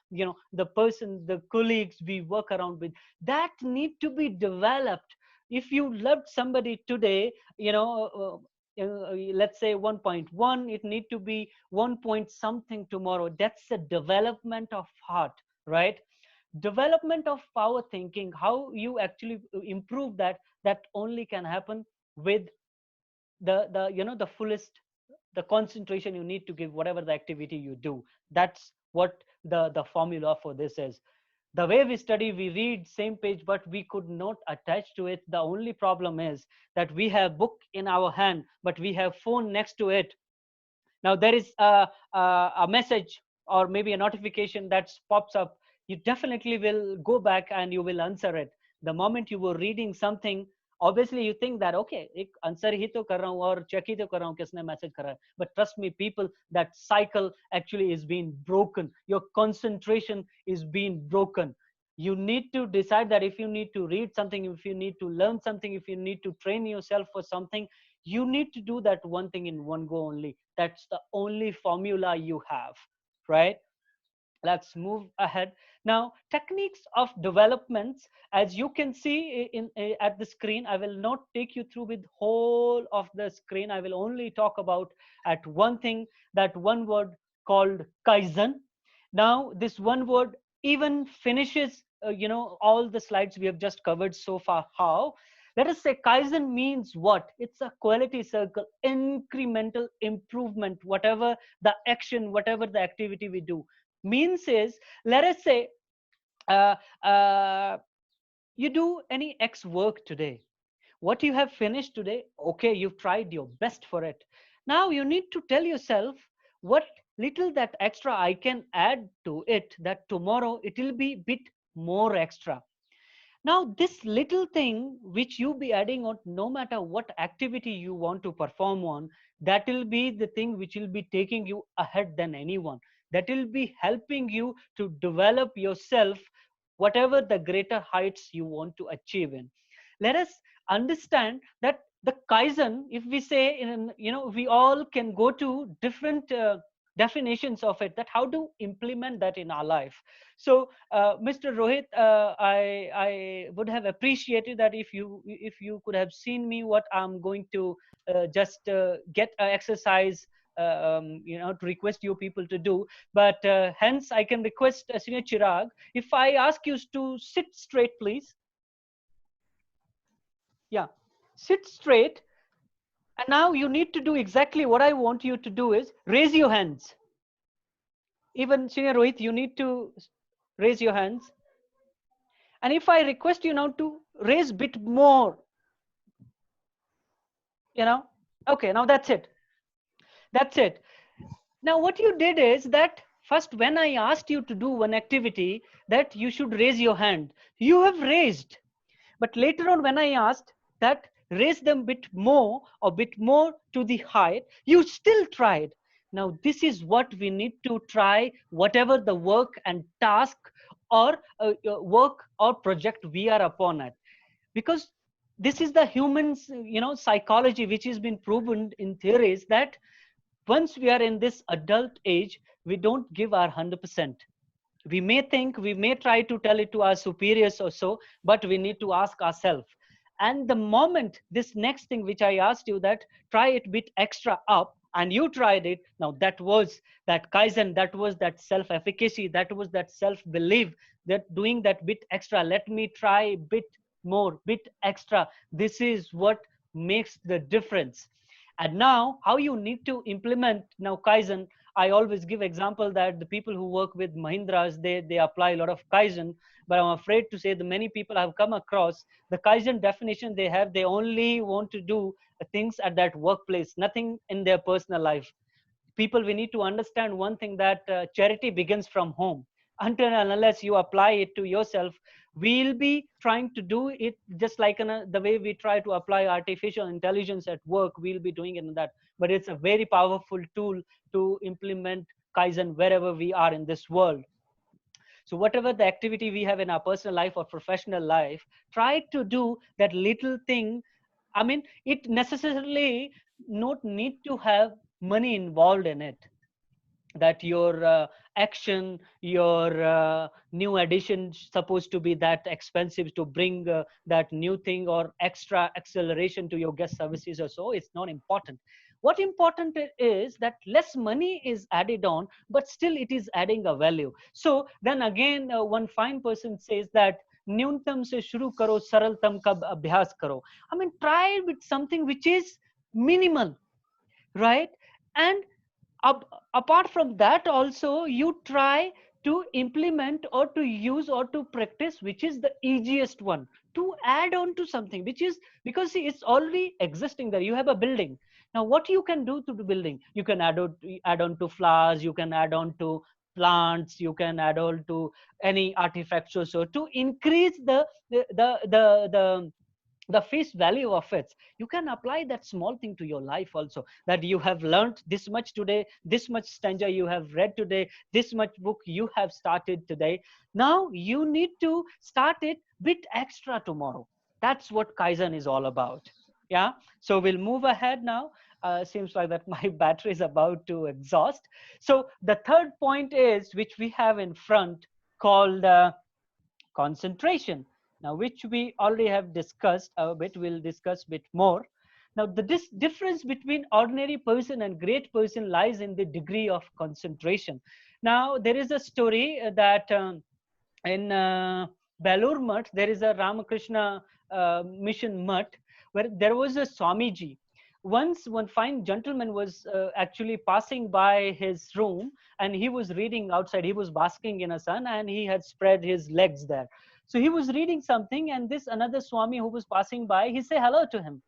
the person, the colleagues we work around with, that need to be developed. If you loved somebody today, let's say 1.1, it need to be 1 point something tomorrow. That's the development of heart, right? Development of power thinking, how you actually improve that, that only can happen with the fullest, the concentration you need to give whatever the activity you do. That's what the formula for this is. The way we study, we read same page, but we could not attach to it. The only problem is that we have book in our hand, but we have phone next to it. Now there is a message or maybe a notification that pops up. You definitely will go back and you will answer it. The moment you were reading something, obviously you think that okay, ek answer hi to kar raha hu aur check hi to kar raha hu kisne message kar raha hai. But trust me people, that cycle actually is being broken. Your concentration is being broken. You need to decide that if you need to read something, if you need to learn something, if you need to train yourself for something, you need to do that one thing in one go only. That's the only formula you have, right? Let's move ahead. Now, techniques of developments, as you can see at the screen, I will not take you through with whole of the screen. I will only talk about at one thing, that one word called kaizen. Now this one word even finishes all the slides we have just covered so far. How? Let us say kaizen means what? It's a quality circle, incremental improvement. Whatever the action, whatever the activity we do, means is, let us say uh, uh, you do any x work today. What you have finished today, okay, you've tried your best for it. Now you need to tell yourself what little that extra I can add to it, that tomorrow it will be bit more extra. Now this little thing which you be adding on, no matter what activity you want to perform on, that will be the thing which will be taking you ahead than anyone. That will be helping you to develop yourself, whatever the greater heights you want to achieve in. Let us understand that the kaizen, if we say in, we all can go to different definitions of it, that how to implement that in our life. So Mr. Rohit, I would have appreciated that if you could have seen me what I'm going to just get an exercise to request you people to do. But hence I can request Senior Chirag, if I ask you to sit straight, please. Yeah, sit straight. And now you need to do exactly what I want you to do is raise your hands. Even Senior Rohit, you need to raise your hands. And if I request you now to raise bit more, okay, now that's it. That's it. Now what you did is that first when I asked you to do one activity, that you should raise your hand, you have raised. But later on when I asked that raise them bit more or bit more to the height, you still tried. Now this is what we need to try, whatever the work and task or work or project we are upon it. Because this is the humans psychology, which has been proven in theories, that once we are in this adult age, we don't give our 100%. We may think, we may try to tell it to our superiors or so, but we need to ask ourselves. And the moment this next thing which I asked you, that try it bit extra up, and you tried it, now that was that kaizen, that was that self-efficacy, that was that self-belief, that doing that bit extra, let me try bit more, bit extra. This is what makes the difference. And now how you need to implement now kaizen, I always give example that the people who work with Mahindras, they apply a lot of kaizen, but I'm afraid to say the many people I've come across, the kaizen definition they have, they only want to do things at that workplace, nothing in their personal life. People, we need to understand one thing, that charity begins from home. Until and unless you apply it to yourself, we'll be trying to do it just like the way we try to apply artificial intelligence at work, we'll be doing it in that. But it's a very powerful tool to implement kaizen wherever we are in this world. So whatever the activity we have in our personal life or professional life, try to do that little thing. I mean, it necessarily not need to have money involved in it, that your action, your new addition supposed to be that expensive to bring that new thing or extra acceleration to your guest services or so. It's not important. What important is that less money is added on, but still it is adding a value. So then again, one fine person says that न्यूनतम से शुरू करो सरलतम का अभ्यास करो. I mean, try with something which is minimal, right? And apart from that also, you try to implement or to use or to practice which is the easiest one, to add on to something which is, because see, it's already existing there. You have a building. Now what you can do to the building, you can add on to flowers, you can add on to plants, you can add on to any artifacts or so, to increase the face value of it. You can apply that small thing to your life also, that you have learned this much today, this much stanza you have read today, this much book you have started today. Now you need to start it bit extra tomorrow. That's what kaizen is all about. Yeah, so we'll move ahead now. Seems like that my battery is about to exhaust. So the third point is, which we have in front, called concentration. Now, which we already have discussed a bit, we'll discuss a bit more. Now, the difference between ordinary person and great person lies in the degree of concentration. Now, there is a story that in Balur Mutt, there is a Ramakrishna mission mutt, where there was a Swamiji. Once one fine gentleman was actually passing by his room, and he was reading outside. He was basking in a sun, and he had spread his legs there. So he was reading something, and this another Swami who was passing by, he said hello to him.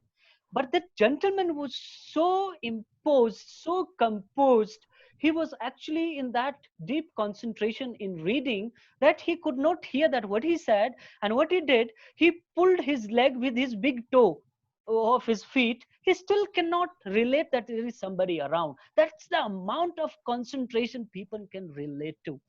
But the gentleman was so imposed, so composed, he was actually in that deep concentration in reading, that he could not hear that what he said. And what he did, he pulled his leg with his big toe of his feet. He still cannot relate that there is somebody around. That's the amount of concentration people can relate to.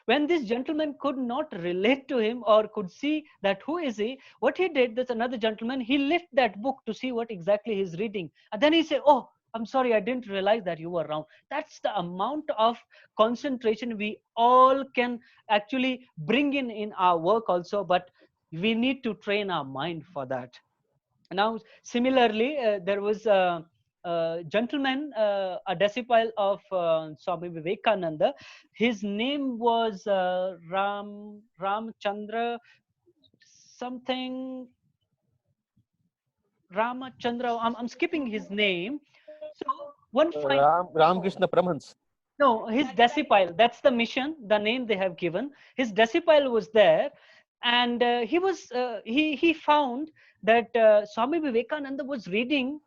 When this gentleman could not relate to him or could see that who is he, what he did, there's another gentleman, he lifted that book to see what exactly he's reading. And then he said, oh, I'm sorry, I didn't realize that you were around. That's the amount of concentration we all can actually bring in our work also, but we need to train our mind for that. Now, similarly, there was a gentleman, a disciple of Swami Vivekananda. His name was Ramchandra something. Ramachandra. I'm skipping his name. So one fine. Ramakrishna Paramhans. No, his disciple. That's the mission, the name they have given. His disciple was there, and he found that Swami Vivekananda was reading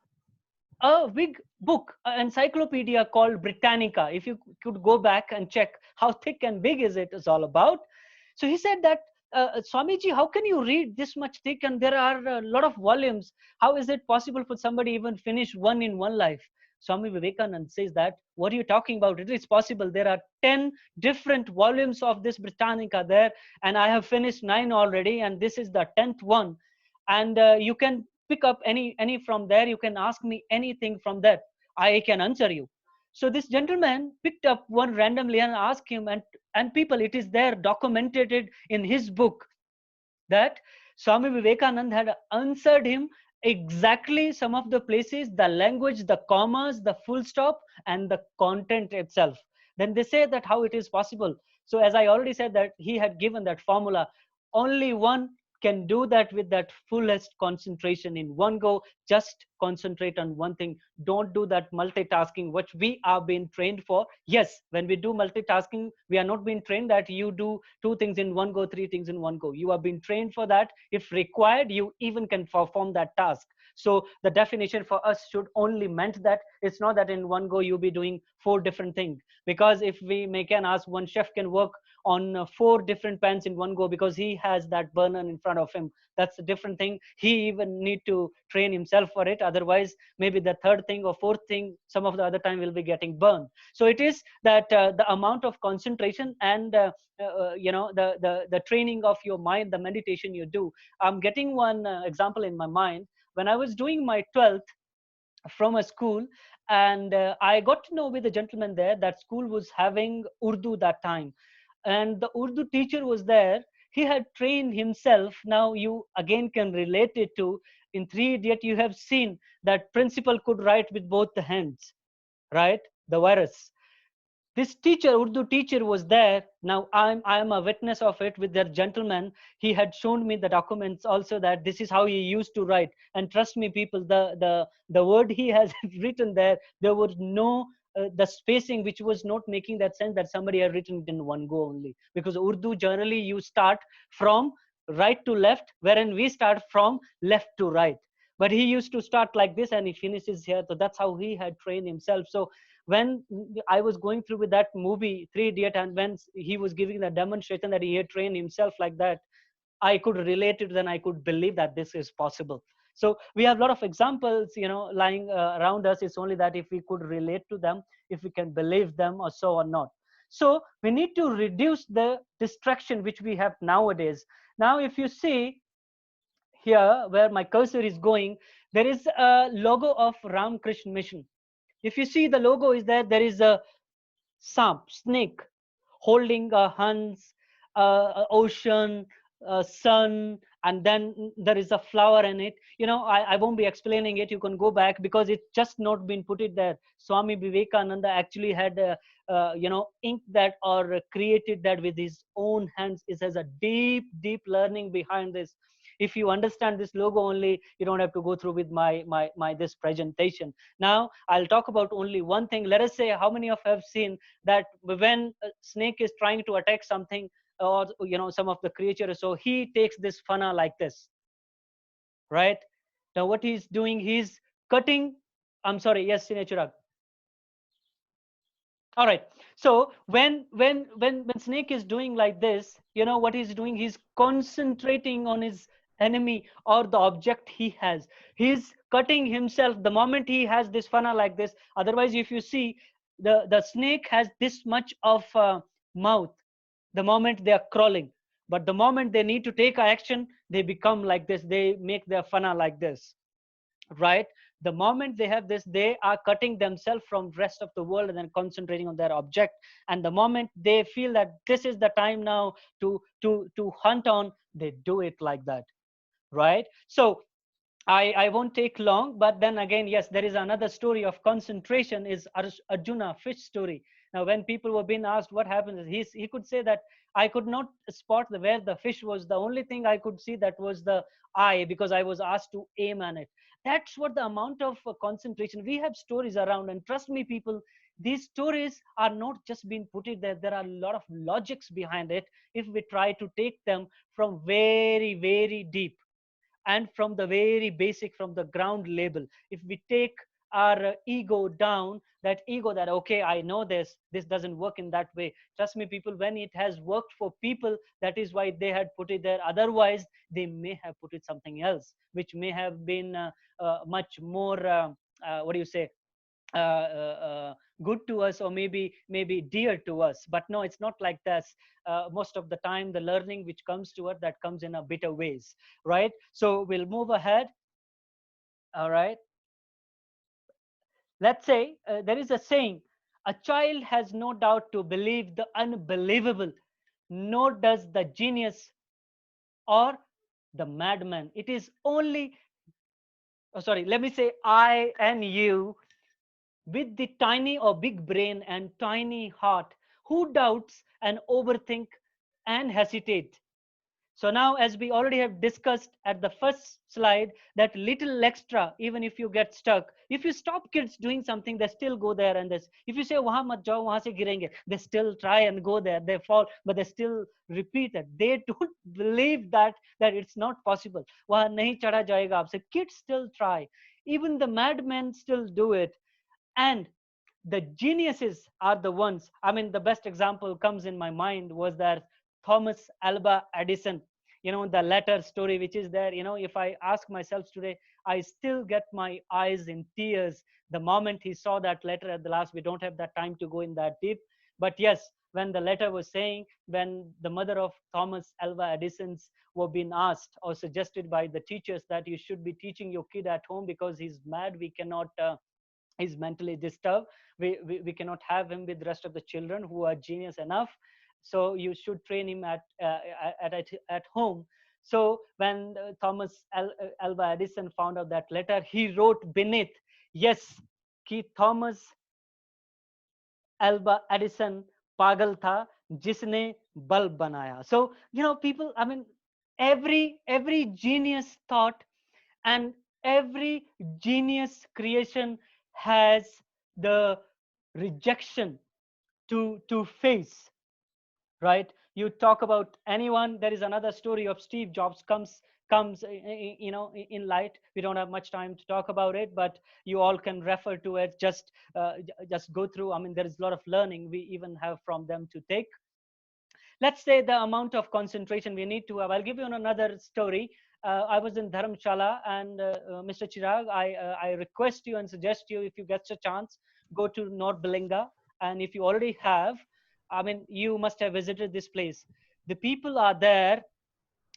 a big book, an encyclopedia called Britannica. If you could go back and check how thick and big is all about. So he said that, Swamiji, how can you read this much thick and there are a lot of volumes? How is it possible for somebody even finish one in one life? Swami Vivekananda says that, what are you talking about? It is possible. There are 10 different volumes of this Britannica there, and I have finished 9 already, and this is the 10th one. And you can pick up any from there. You can ask me anything from that. I can answer you. So this gentleman picked up one randomly and asked him, and people, it is there documented in his book, that Swami Vivekananda had answered him exactly some of the places, the language, the commas, the full stop, and the content itself. Then they say that how it is possible. So as I already said, that he had given that formula. Only one can do that with that fullest concentration in one go. Just concentrate on one thing. Don't do that multitasking which we are being trained for. Yes, when we do multitasking, we are not being trained that you do 2 things in one go, 3 things in one go. You are being trained for that. If required, you even can perform that task. So the definition for us should only meant that it's not that in one go you'll be doing 4 different things. Because if we can ask, one chef can work on 4 different pans in one go because he has that burner in front of him. That's a different thing. He even need to train himself for it. Otherwise, maybe the third thing or fourth thing, some of the other time will be getting burned. So it is that the amount of concentration and the training of your mind, the meditation you do. I'm getting one example in my mind. When I was doing my 12th from a school, and I got to know with a gentleman there that school was having Urdu that time, and the Urdu teacher was there. He had trained himself. Now you again can relate it to, in Three Idiot you have seen that principal could write with both the hands, right? The virus. This teacher, Urdu teacher, was there. Now I'm a witness of it with that gentleman. He had shown me the documents also, that this is how he used to write. And trust me, people, the word he has written there, there was no the spacing, which was not making that sense that somebody had written it in one go only. Because Urdu generally you start from right to left, wherein we start from left to right. But he used to start like this and he finishes here. So that's how he had trained himself. So when I was going through with that movie, Three Idiot, and when he was giving the demonstration that he had trained himself like that, I could relate it and I could believe that this is possible. So we have a lot of examples, lying around us. It's only that if we could relate to them, if we can believe them or so or not. So we need to reduce the distraction which we have nowadays. Now, if you see here where my cursor is going, there is a logo of Ram Krishna Mission. If you see the logo is there, there is a snake holding a Hans, ocean, sun, and then there is a flower in it. I won't be explaining it. You can go back because it's just not been put it there. Swami Vivekananda actually had, inked that or created that with his own hands. It has a deep, deep learning behind this. If you understand this logo only, you don't have to go through with my this presentation. Now I'll talk about only one thing. Let us say, how many of you have seen that when a snake is trying to attack something, or some of the creature, so he takes this fana like this, right? Now what he's doing, he's cutting. I'm sorry, yes, Sinechurag. All right. So when snake is doing like this, what he's doing, he's concentrating on his enemy or the object he has. He's cutting himself the moment he has this fana like this. Otherwise, if you see, the snake has this much of mouth the moment they are crawling, but the moment they need to take action, they become like this. They make their fana like this, right? The moment they have this, they are cutting themselves from rest of the world and then concentrating on their object. And the moment they feel that this is the time now to hunt on, they do it like that, right? So I won't take long, but then again, yes, there is another story of concentration, is Arjuna fish story. Now, when people were being asked what happened, he could say that I could not spot where the fish was. The only thing I could see that was the eye, because I was asked to aim at it. That's what the amount of concentration. We have stories around, and trust me, people, these stories are not just being put it there. There are a lot of logics behind it if we try to take them from very, very deep and from the very basic, from the ground level. If we take our ego down, that ego that, okay, I know this doesn't work in that way. Trust me, people, when it has worked for people, that is why they had put it there. Otherwise they may have put it something else, which may have been much more what do you say, good to us, or maybe dear to us. But no, it's not like this. Most of the time the learning which comes to us, that comes in a better ways, right? So we'll move ahead. All right, let's say there is a saying, a child has no doubt to believe the unbelievable, nor does the genius or the madman. It is only, oh, sorry, let me say, I and you, with the tiny or big brain and tiny heart, who doubts and overthink and hesitate. So now, as we already have discussed at the first slide, that little extra, even if you get stuck, if you stop kids doing something, they still go there. And this, if you say, wahan mat jao, wahan se girenge, they still try and go there. They fall, but they still repeat it. They don't believe that it's not possible. Wahan nahi chada jayega aapse. Kids still try. Even the madmen still do it. And the geniuses are the ones, I mean, the best example comes in my mind was that Thomas Alva Edison, the letter story which is there. If I ask myself today, I still get my eyes in tears the moment he saw that letter at the last. We don't have that time to go in that deep, but yes, when the letter was saying, when the mother of Thomas Alva Edison's were being asked or suggested by the teachers that you should be teaching your kid at home because he's mad, we cannot is mentally disturbed, we cannot have him with the rest of the children who are genius enough, so you should train him at home. So when Thomas Alva Edison found out that letter, he wrote beneath, yes, Keith Thomas Alba Edison pagal tha jisne bulb banaya. So people, I mean, every genius thought and every genius creation has the rejection to face, right? You talk about anyone, there is another story of Steve Jobs comes in light. We don't have much time to talk about it, but you all can refer to it. Just go through. I mean, there is a lot of learning we even have from them to take. Let's say the amount of concentration we need to have. I'll give you another story. I was in Dharamshala, and Mr. Chirag, I request you and suggest you, if you get a chance, go to North Belinga. And if you already have, I mean, you must have visited this place. The people are there.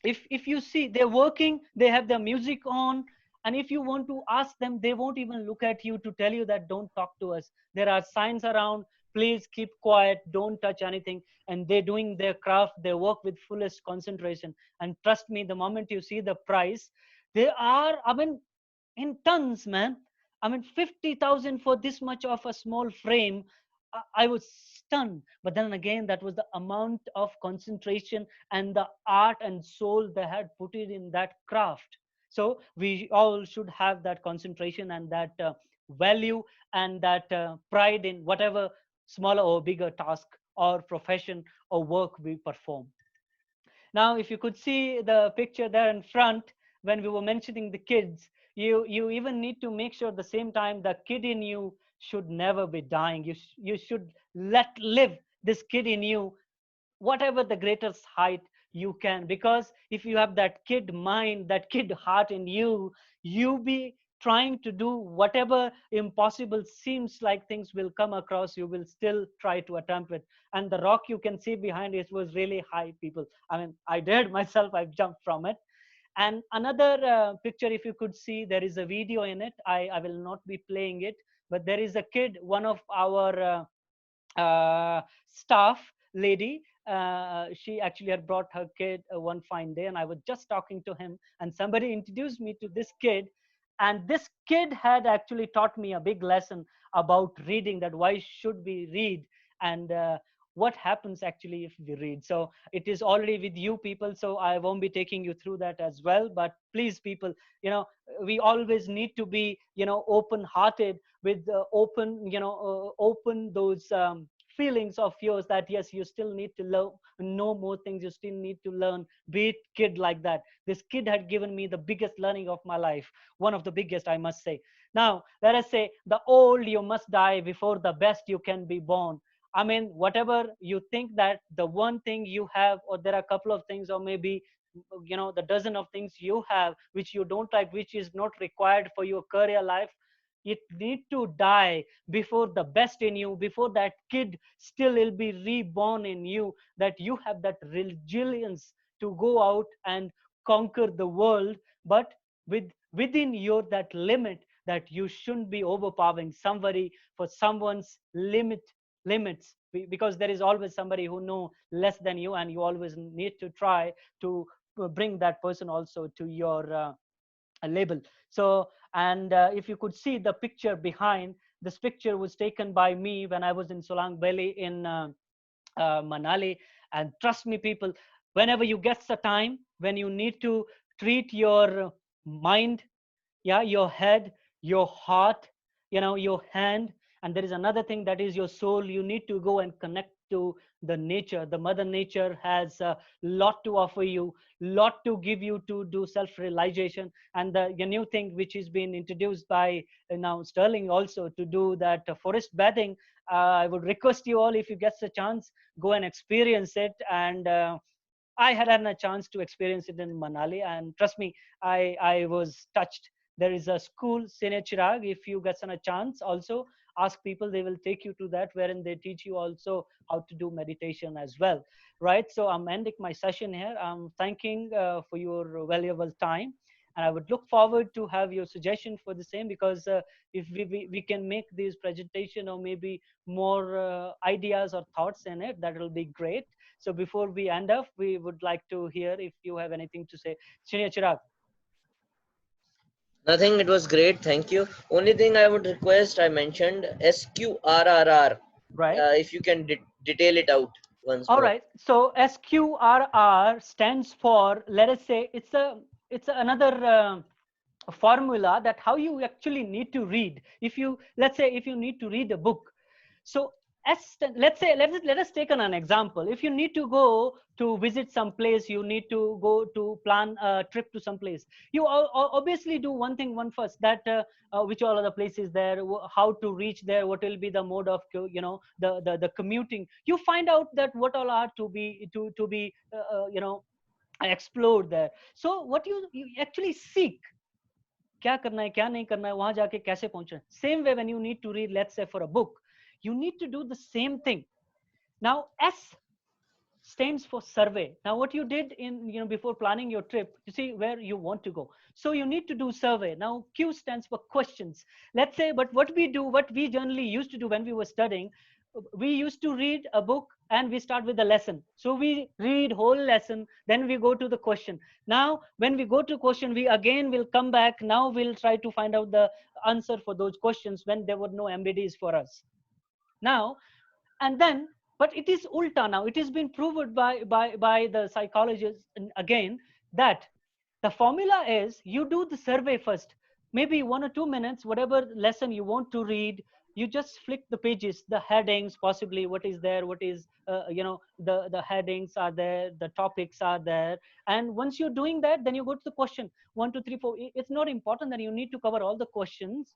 If you see, they're working, they have their music on, and if you want to ask them, they won't even look at you to tell you that don't talk to us. There are signs around, please keep quiet, don't touch anything. And they're doing their craft, they work with fullest concentration. And trust me, the moment you see the price, they are, I mean, in tons, man. I mean, 50,000 for this much of a small frame. I was stunned. But then again, that was the amount of concentration and the art and soul they had put it in that craft. So we all should have that concentration and that value and that pride in whatever smaller or bigger task or profession or work we perform. Now, if you could see the picture there in front, when we were mentioning the kids, you even need to make sure at the same time the kid in you should never be dying. You should let live this kid in you, whatever the greatest height you can. Because if you have that kid mind, that kid heart in you, you be trying to do whatever impossible seems like things will come across, you will still try to attempt it. And the rock you can see behind it was really high, people. I mean, I dared myself, I jumped from it. And another picture, if you could see, there is a video in it. I will not be playing it, but there is a kid, one of our staff lady. She actually had brought her kid one fine day, and I was just talking to him, and somebody introduced me to this kid. And this kid had actually taught me a big lesson about reading, that why should we read, and what happens actually if we read. So it is already with you, people, so I won't be taking you through that as well. But please, people, we always need to be open hearted, with open those feelings of yours, that yes, you still need to know more things, you still need to learn. Be it kid like that. This kid had given me the biggest learning of my life, one of the biggest, I must say. Now let us say, the old you must die before the best you can be born. I mean, whatever you think, that the one thing you have, or there are a couple of things, or maybe the dozen of things you have which you don't like, which is not required for your career life, it need to die before the best in you, before that kid still will be reborn in you, that you have that resilience to go out and conquer the world. But within your that limit, that you shouldn't be overpowering somebody for someone's limits, because there is always somebody who know less than you, and you always need to try to bring that person also to your label. So, and if you could see the picture behind, this picture was taken by me when I was in Solang Valley in Manali. And trust me, people, whenever you get the time, when you need to treat your mind, yeah, your head, your heart, your hand, and there is another thing, that is your soul, you need to go and connect to the nature. The mother nature has a lot to offer you, lot to give you to do self realization. And the new thing which is being introduced by now Sterling also, to do that forest bathing. I would request you all, if you get the chance, go and experience it. And I had a chance to experience it in Manali, and trust me, I was touched. There is a school, Senior Chirag. If you get a chance, also ask people; they will take you to that, wherein they teach you also how to do meditation as well, right? So I'm ending my session here. I'm thanking for your valuable time, and I would look forward to have your suggestion for the same, because if we can make this presentation, or maybe more ideas or thoughts in it, that will be great. So before we end up, we would like to hear if you have anything to say. Senior Chirag. Nothing. It was great. Thank you. Only thing I would request, I mentioned SQRRR. right? If you can detail it out once All more. right. So SQRR stands for, let us say, it's another formula that how you actually need to read. If you, let's say, if you need to read a book, so let's say, let us take an example. If you need to go to visit some place, you need to go to plan a trip to some place, you obviously do one thing one first, that which all are the places there, how to reach there, what will be the mode of the commuting. You find out that what all are to be explored there. So what you actually seek, क्या करना है क्या नहीं करना है, वहां जाके कैसे पहुंचना है. Same way when you need to read, let's say, for a book, you need to do the same thing. Now S stands for survey. Now what you did in, before planning your trip, you see where you want to go, so you need to do survey. Now Q stands for questions. Let's say, but what we generally used to do when we were studying, we used to read a book and we start with the lesson, so we read whole lesson, then we go to the question. Now when we go to question, we again will come back, now we'll try to find out the answer for those questions when there were no mbds for us. Now, and then, but it is ulta. Now it has been proved by the psychologists again, that the formula is, you do the survey first, maybe 1 or 2 minutes, whatever lesson you want to read, you just flick the pages, the headings, possibly what is there, what is the headings are there, the topics are there, and once you're doing that, then you go to the question, 1 2 3 4. It's not important that you need to cover all the questions,